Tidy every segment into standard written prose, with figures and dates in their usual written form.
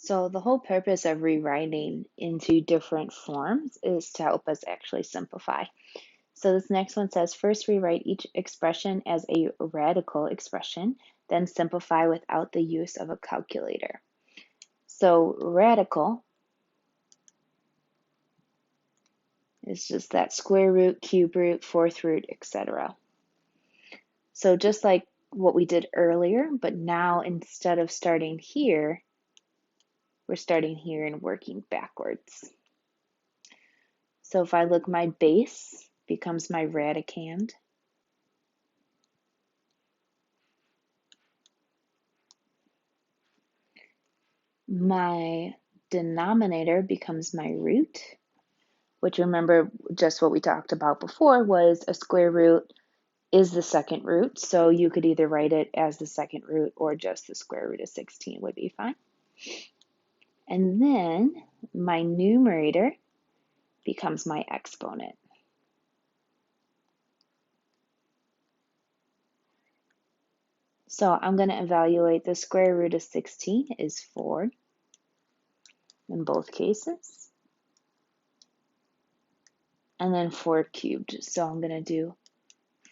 So the whole purpose of rewriting into different forms is to help us actually simplify. So this next one says, first rewrite each expression as a radical expression, then simplify without the use of a calculator. So radical is just that square root, cube root, fourth root, etc. So just like what we did earlier, but now instead of starting here, we're starting here and working backwards. So if I look, my base becomes my radicand. My denominator becomes my root, which, remember, just what we talked about before was a square root is the second root. So you could either write it as the second root or just the square root of 16 would be fine. And then my numerator becomes my exponent. So I'm going to evaluate the square root of 16 is 4 in both cases. And then 4 cubed. So I'm going to do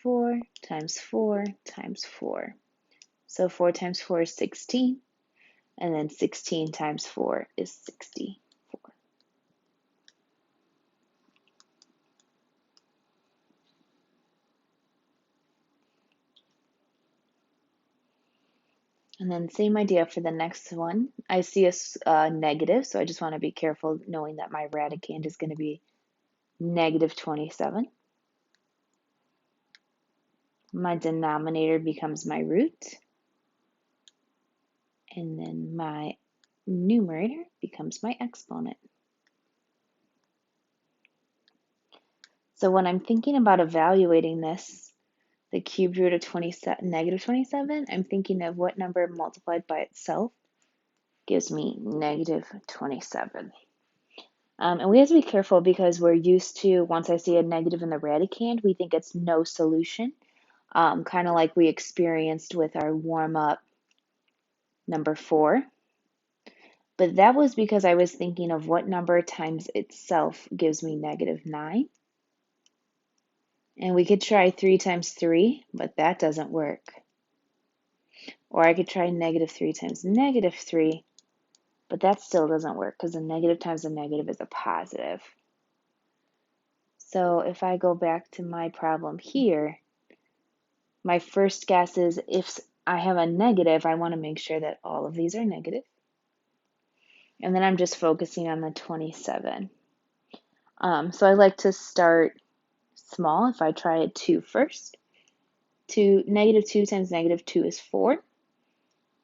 4 times 4 times 4. So 4 times 4 is 16. And then 16 times 4 is 64. And then same idea for the next one. I see a negative, so I just want to be careful knowing that my radicand is going to be negative 27. My denominator becomes my root. And then my numerator becomes my exponent. So when I'm thinking about evaluating this, the cubed root of negative 27, I'm thinking of what number multiplied by itself gives me negative 27. And we have to be careful because we're used to, once I see a negative in the radicand, we think it's no solution, kind of like we experienced with our warm-up number 4. But that was because I was thinking of what number times itself gives me negative 9. And we could try 3 times 3, but that doesn't work. Or I could try negative 3 times negative 3, but that still doesn't work because a negative times a negative is a positive. So if I go back to my problem here, my first guess is if I have a negative, I want to make sure that all of these are negative. And then I'm just focusing on the 27. So I like to start small. If I try a 2 first, negative 2 times negative 2 is 4,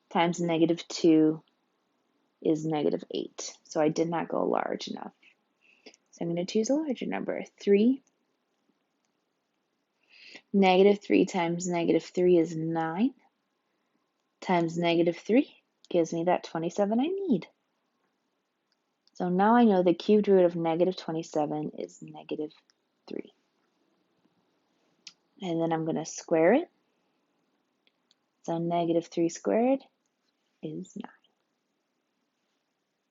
times negative 2 is negative 8. So I did not go large enough. So I'm going to choose a larger number, 3. Negative 3 times negative 3 is 9, times negative 3 gives me that 27 I need. So now I know the cubed root of negative 27 is negative 3. And then I'm going to square it. So negative 3 squared is 9.